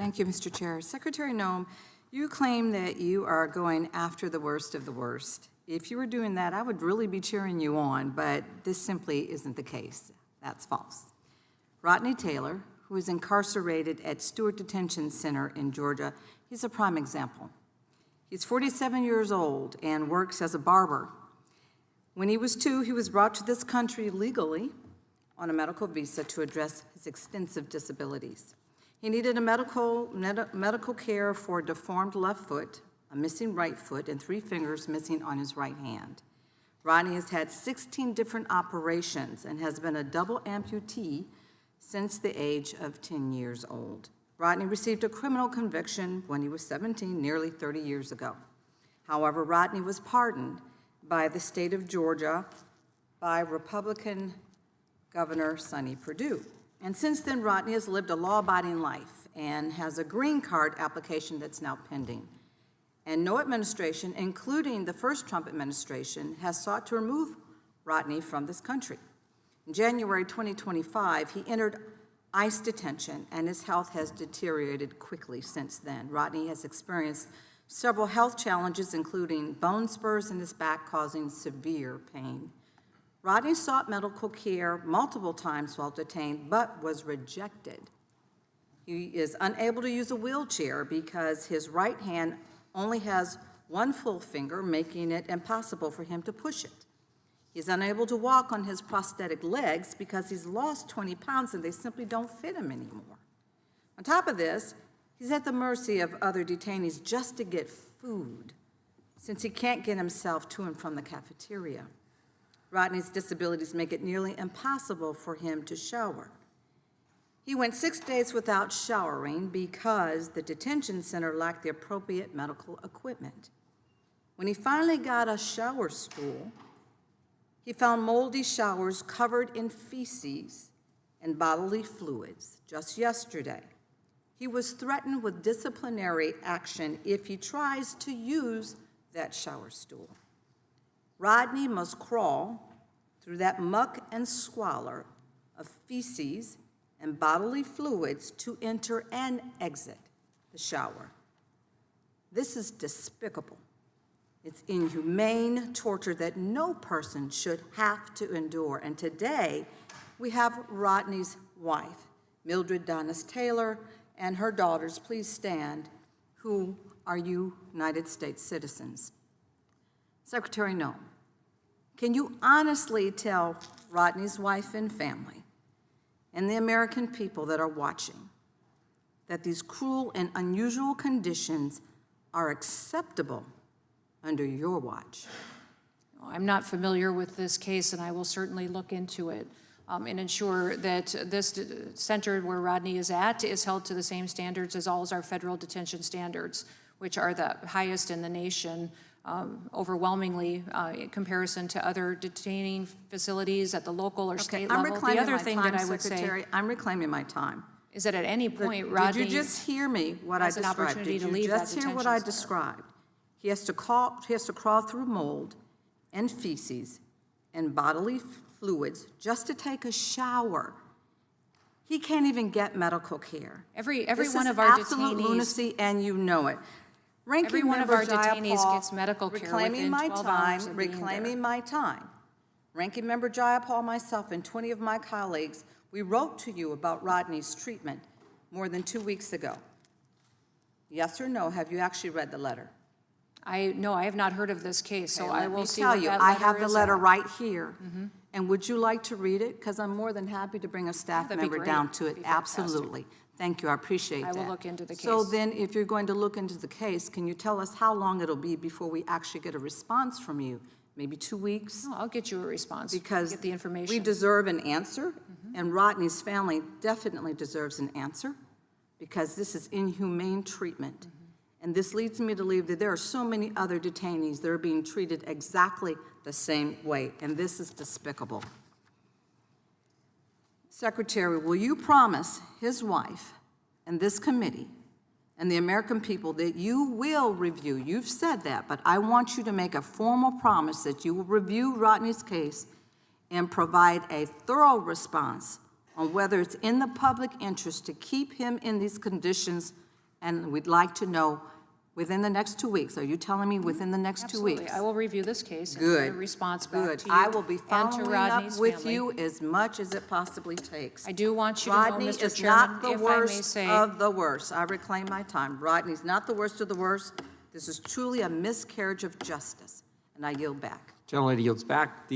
Thank you, Mr. Chair. Secretary Noem, you claim that you are going after the worst of the worst. If you were doing that, I would really be cheering you on, but this simply isn't the case. That's false. Rodney Taylor, who is incarcerated at Stewart Detention Center in Georgia, he's a prime example. He's 47 years old and works as a barber. When he was 2, he was brought to this country legally on a medical visa to address his extensive disabilities. He needed a medical care for a deformed left foot, a missing right foot, and 3 fingers missing on his right hand. Rodney has had 16 different operations and has been a double amputee since the age of 10 years old. Rodney received a criminal conviction when he was 17, nearly 30 years ago. However, Rodney was pardoned by the state of Georgia by Republican Governor Sonny Perdue. And since then, Rodney has lived a law-abiding life and has a green card application that's now pending. And no administration, including the first Trump administration, has sought to remove Rodney from this country. In January 2025, he entered ICE detention, and his health has deteriorated quickly since then. Rodney has experienced several health challenges, including bone spurs in his back, causing severe pain. Rodney sought medical care multiple times while detained, but was rejected. He is unable to use a wheelchair because his right hand only has 1 full finger, making it impossible for him to push it. He's unable to walk on his prosthetic legs because he's lost 20 pounds and they simply don't fit him anymore. On top of this, he's at the mercy of other detainees just to get food, since he can't get himself to and from the cafeteria. Rodney's disabilities make it nearly impossible for him to shower. He went 6 days without showering because the detention center lacked the appropriate medical equipment. When he finally got a shower stool, he found moldy showers covered in feces and bodily fluids just yesterday. He was threatened with disciplinary action if he tries to use that shower stool. Rodney must crawl through that muck and squalor of feces and bodily fluids to enter and exit the shower. This is despicable. It's inhumane torture that no person should have to endure. And today, we have Rodney's wife, Mildred Donis Taylor, and her daughters, please stand, who are United States citizens. Secretary Noem, can you honestly tell Rodney's wife and family and the American people that are watching that these cruel and unusual conditions are acceptable under your watch? I'm not familiar with this case, and I will certainly look into it and ensure that this center where Rodney is at is held to the same standards as all of our federal detention standards, which are the highest in the nation, overwhelmingly in comparison to other detaining facilities at the local or state level. The other thing that I would say, I'm reclaiming my time, is that at any point, Rodney did you just hear me what I described? an opportunity to leave that detention center. Did you just hear what I described? He has to crawl through mold and feces and bodily fluids just to take a shower. He can't even get medical care. Every one of our absolute detainees, lunacy, and you know it. every one of our detainees gets medical care within 12 hours of being there. Reclaiming my time. Ranking Member Jayapal, myself, and 20 of my colleagues, we wrote to you about Rodney's treatment more than 2 weeks ago. Yes or no, have you actually read the letter? No, I have not heard of this case, so I will see what what that letter is. I have the letter right here. And would you like to read it? Because I'm more than happy to bring a staff member down to it. Absolutely. Thank you, I appreciate that. I will look into the case. So then, if you're going to look into the case, can you tell us how long it'll be before we actually get a response from you? Maybe 2 weeks? No, I'll get you a response. Because get the information. we deserve an answer, and Rodney's family definitely deserves an answer, because this is inhumane treatment. And this leads me to believe that there are so many other detainees that are being treated exactly the same way, and this is despicable. Secretary, will you promise his wife and this committee and the American people that you will review, you've said that, but I want you to make a formal promise that you will review Rodney's case and provide a thorough response on whether it's in the public interest to keep him in these conditions and we'd like to know within the next 2 weeks. Are you telling me within the next 2 weeks? Absolutely. I will review this case and Good. get a response back Good. to you I will be and to following up Rodney's with family. you as much as it possibly takes. I do want you to know, Rodney Mr. is Chairman, not the if I may worst say, of the worst. I reclaim my time. Rodney's not the worst of the worst. This is truly a miscarriage of justice, and I yield back. Gentlelady yields back.